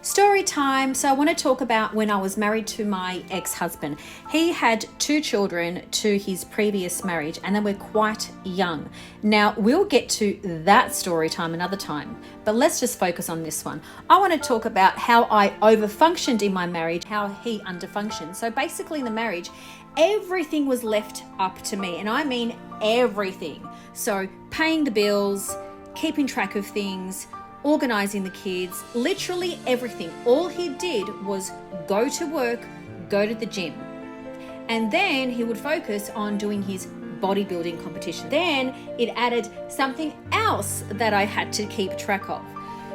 Story time. So I want to talk about when I was married to my ex-husband. He had 2 children to his previous marriage and they were quite young. Now we'll get to that story time another time, but let's just focus on this one. I want to talk about how I overfunctioned in my marriage, how he underfunctioned. So basically in the marriage, everything was left up to me, and I mean everything. So paying the bills, keeping track of things, organizing the kids, literally everything. All he did was go to work, go to the gym. And then he would focus on doing his bodybuilding competition. Then it added something else that I had to keep track of.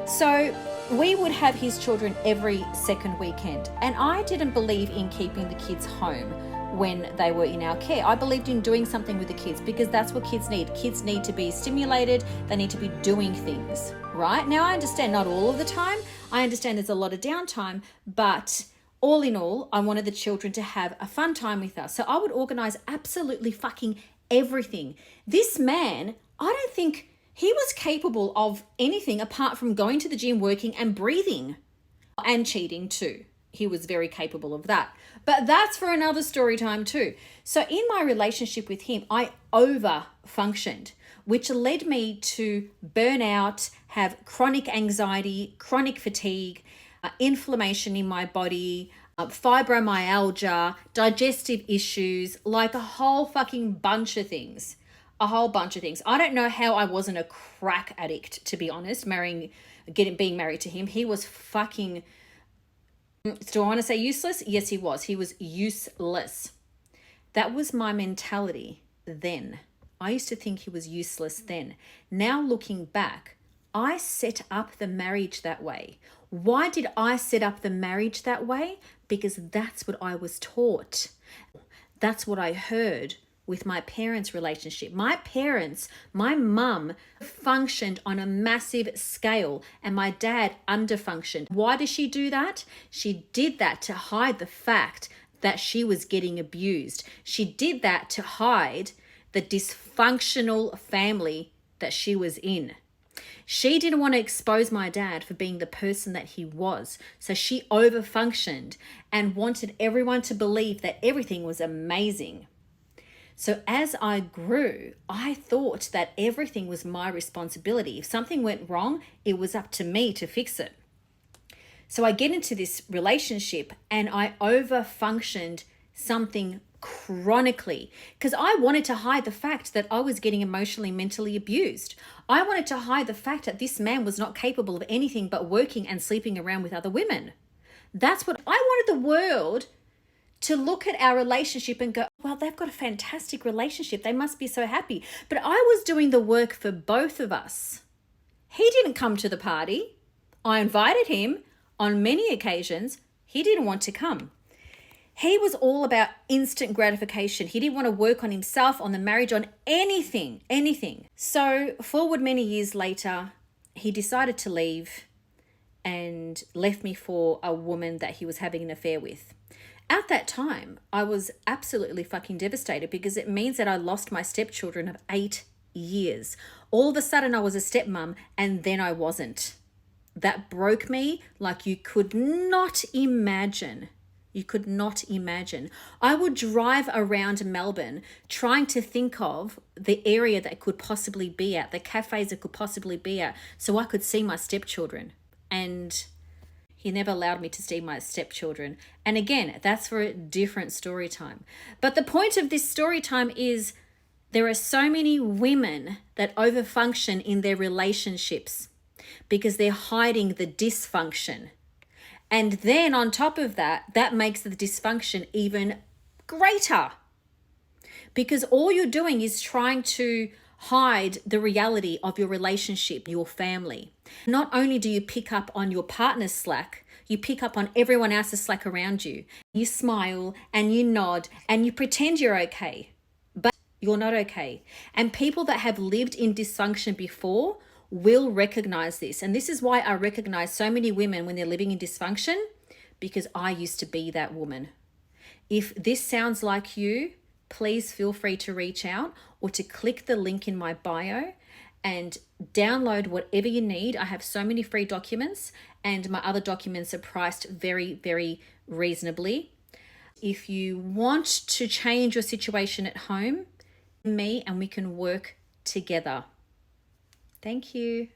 So we would have his children every second weekend. And I didn't believe in keeping the kids home when they were in our care. I believed in doing something with the kids because that's what kids need. Kids need to be stimulated. They need to be doing things, right? Now, I understand not all of the time. I understand there's a lot of downtime, but all in all, I wanted the children to have a fun time with us. So I would organize absolutely fucking everything. This man, I don't think he was capable of anything apart from going to the gym, working and breathing, and cheating too. He was very capable of that. But that's for another story time too. So in my relationship with him, I overfunctioned, which led me to burnout, have chronic anxiety, chronic fatigue, inflammation in my body, fibromyalgia, digestive issues, like a whole fucking bunch of things. A whole bunch of things. I don't know how I wasn't a crack addict, to be honest, being married to him. He was fucking... Do I want to say useless? Yes, he was. He was useless. That was my mentality then. I used to think he was useless then. Now looking back, I set up the marriage that way. Why did I set up the marriage that way? Because that's what I was taught. That's what I heard with my parents' relationship. My mum functioned on a massive scale and my dad underfunctioned. Why did she do that? She did that to hide the fact that she was getting abused. She did that to hide the dysfunctional family that she was in. She didn't want to expose my dad for being the person that he was. So she overfunctioned and wanted everyone to believe that everything was amazing. So as I grew, I thought that everything was my responsibility. If something went wrong, it was up to me to fix it. So I get into this relationship and I overfunctioned something chronically because I wanted to hide the fact that I was getting emotionally, mentally abused. I wanted to hide the fact that this man was not capable of anything but working and sleeping around with other women. That's what I wanted the world to look at our relationship and go, well, they've got a fantastic relationship. They must be so happy. But I was doing the work for both of us. He didn't come to the party. I invited him on many occasions. He didn't want to come. He was all about instant gratification. He didn't want to work on himself, on the marriage, on anything. So forward many years later, he decided to leave and left me for a woman that he was having an affair with. At that time, I was absolutely fucking devastated because it means that I lost my stepchildren of 8 years. All of a sudden, I was a stepmom and then I wasn't. That broke me like you could not imagine. You could not imagine. I would drive around Melbourne trying to think of the area that it could possibly be at, the cafes it could possibly be at, so I could see my stepchildren. And he never allowed me to see my stepchildren. And again, that's for a different story time. But the point of this story time is there are so many women that overfunction in their relationships because they're hiding the dysfunction. And then on top of that, that makes the dysfunction even greater. Because all you're doing is trying to hide the reality of your relationship, your family. Not only do you pick up on your partner's slack, you pick up on everyone else's slack around you. You smile and you nod and you pretend you're okay, but you're not okay. And people that have lived in dysfunction before will recognize this. And this is why I recognize so many women when they're living in dysfunction, because I used to be that woman. If this sounds like you, please feel free to reach out or to click the link in my bio and download whatever you need. I have so many free documents, and my other documents are priced very, very reasonably. If you want to change your situation at home, me and we can work together. Thank you.